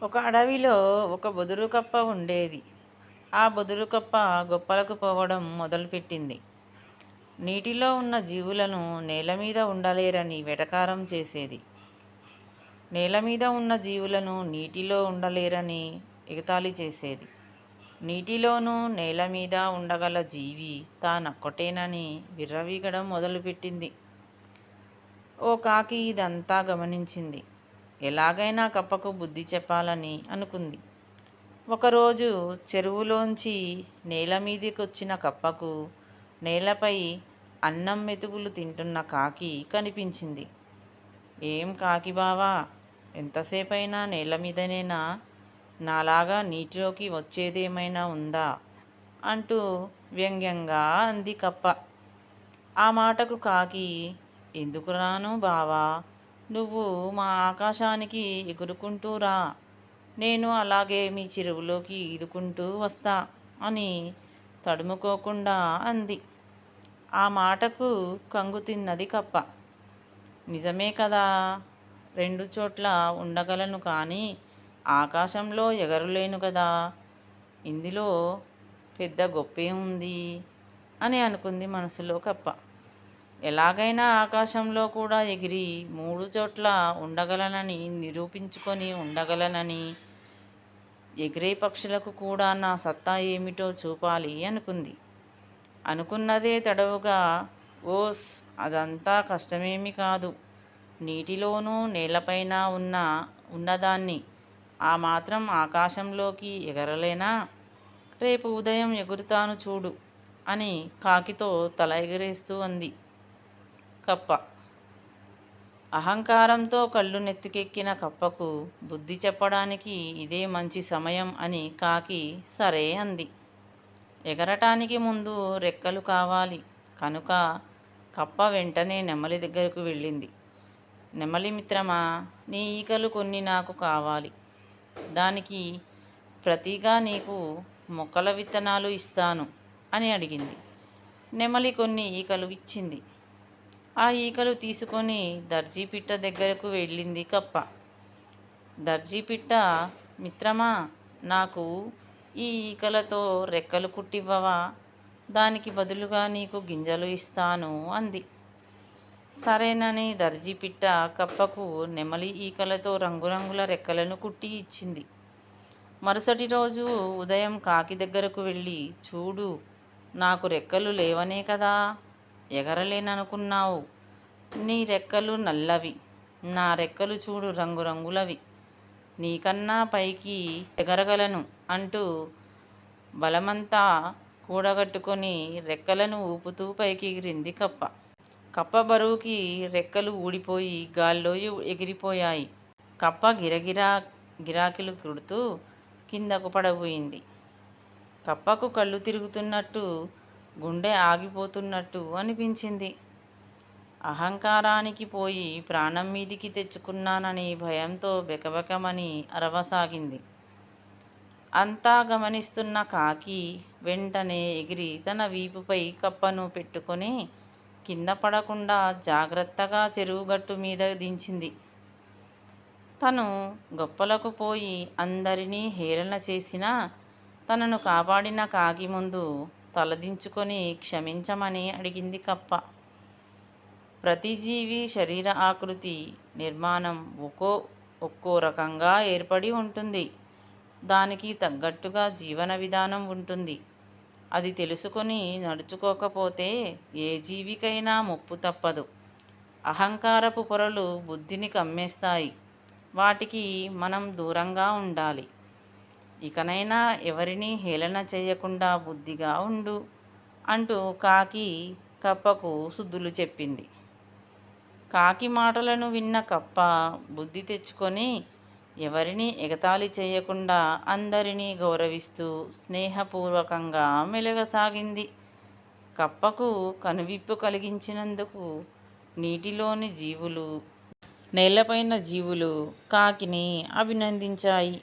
ఒక అడవిలో ఒక బొదురు కప్ప ఉండేది. ఆ బొదురు కప్ప గొప్పలకు పోవడం మొదలుపెట్టింది. నీటిలో ఉన్న జీవులను నేల మీద ఉండలేరని వెటకారం చేసేది. నేల మీద ఉన్న జీవులను నీటిలో ఉండలేరని ఎగతాళి చేసేది. నీటిలోనూ నేల మీద ఉండగల జీవి తానొక్కటేనని విర్రవీగడం మొదలుపెట్టింది. ఓ కాకి ఇదంతా గమనించింది. ఎలాగైనా కప్పకు బుద్ధి చెప్పాలని అనుకుంది. ఒకరోజు చెరువులోంచి నేల మీదికొచ్చిన కప్పకు నేలపై అన్నం మెతుకులు తింటున్న కాకి కనిపించింది. ఏం కాకి బావా, ఎంతసేపైనా నేల మీదనేనా? నాలాగా నీటిలోకి వచ్చేదేమైనా ఉందా అంటూ వ్యంగ్యంగా అంది కప్ప. ఆ మాటకు కాకి, ఎందుకు రాను బావా, నువ్వు మా ఆకాశానికి ఎగురుకుంటూ రా, నేను అలాగే మీ చెరువులోకి ఈదుకుంటూ వస్తా అని తడుముకోకుండా అంది. ఆ మాటకు కంగు తిన్నది కప్ప. నిజమే కదా, రెండు చోట్ల ఉండగలను కానీ ఆకాశంలో ఎగరలేను కదా, ఇందులో పెద్ద గొప్పేముంది అని అనుకుంది మనసులో కప్ప. ఎలాగైనా ఆకాశంలో కూడా ఎగిరి మూడు చోట్ల ఉండగలనని నిరూపించుకొని ఉండగలనని, ఎగిరే పక్షులకు కూడా నా సత్తా ఏమిటో చూపాలి అనుకుంది. అనుకున్నదే తడవుగా, ఓస్, అదంతా కష్టమేమీ కాదు, నీటిలోనూ నేలపైన ఉన్నదాన్ని ఆ మాత్రం ఆకాశంలోకి ఎగరలేనా? రేపు ఉదయం ఎగురుతాను చూడు అని కాకితో తల ఎగరేస్తూ అంది కప్ప. అహంకారంతో కళ్ళు నెత్తికెక్కిన కప్పకు బుద్ధి చెప్పడానికి ఇదే మంచి సమయం అని కాకి సరే అంది. ఎగరటానికి ముందు రెక్కలు కావాలి కనుక కప్ప వెంటనే నెమలి దగ్గరకు వెళ్ళింది. నెమలి మిత్రమా, నీ ఈకలు కొన్ని నాకు కావాలి. దానికి ప్రతిగా నీకు మొక్కల విత్తనాలు ఇస్తాను అని అడిగింది. నెమలి కొన్ని ఈకలు ఇచ్చింది. ఆ ఈకలు తీసుకొని దర్జీపిట్ట దగ్గరకు వెళ్ళింది కప్ప. దర్జీపిట్ట, మిత్రమా, నాకు ఈ ఈకలతో రెక్కలు కుట్టివ్వవా? దానికి బదులుగా నీకు గింజలు ఇస్తాను అంది. సరేనని దర్జీపిట్ట కప్పకు నెమలి ఈకలతో రంగురంగుల రెక్కలను కుట్టి ఇచ్చింది. మరుసటి రోజు ఉదయం కాకి దగ్గరకు వెళ్ళి, చూడు, నాకు రెక్కలు లేవనే కదా ఎగరలేననుకున్నావు. నీ రెక్కలు నల్లవి, నా రెక్కలు చూడు రంగురంగులవి, నీకన్నా పైకి ఎగరగలను అంటూ బలమంతా కూడగట్టుకొని రెక్కలను ఊపుతూ పైకి ఎగిరింది కప్ప. కప్ప బరువుకి రెక్కలు ఊడిపోయి గాల్లో ఎగిరిపోయాయి. కప్ప గిరాకీలు కొడుతూ కిందకు పడబోయింది. కప్పకు కళ్ళు తిరుగుతున్నట్టు, గుండె ఆగిపోతున్నట్టు అనిపించింది. అహంకారానికి పోయి ప్రాణం మీదికి తెచ్చుకున్నానని భయంతో బెకబెకమని అరవసాగింది. అంతా గమనిస్తున్న కాకి వెంటనే ఎగిరి తన వీపుపై కప్పను పెట్టుకొని కింద పడకుండా జాగ్రత్తగా చెరువుగట్టు మీద దించింది. తను గొప్పలకు పోయి అందరినీ హేళన చేసినా తనను కాపాడిన కాకి ముందు తలదించుకొని క్షమించమని అడిగింది కప్ప. ప్రతి జీవి శరీర ఆకృతి, నిర్మాణం ఒక్కో రకంగా ఏర్పడి ఉంటుంది. దానికి తగ్గట్టుగా జీవన విధానం ఉంటుంది. అది తెలుసుకొని నడుచుకోకపోతే ఏ జీవికైనా ముప్పు తప్పదు. అహంకారపు పొరలు బుద్ధిని కమ్మేస్తాయి. వాటికి మనం దూరంగా ఉండాలి. ఇకనైనా ఎవరినీ హేళన చేయకుండా బుద్ధిగా ఉండు అంటూ కాకి కప్పకు సుద్దులు చెప్పింది. కాకి మాటలను విన్న కప్ప బుద్ధి తెచ్చుకొని ఎవరినీ ఎగతాళి చేయకుండా అందరినీ గౌరవిస్తూ స్నేహపూర్వకంగా మెలగసాగింది. కప్పకు కనువిప్పు కలిగించినందుకు నీటిలోని జీవులు, నేలపైన జీవులు కాకిని అభినందించాయి.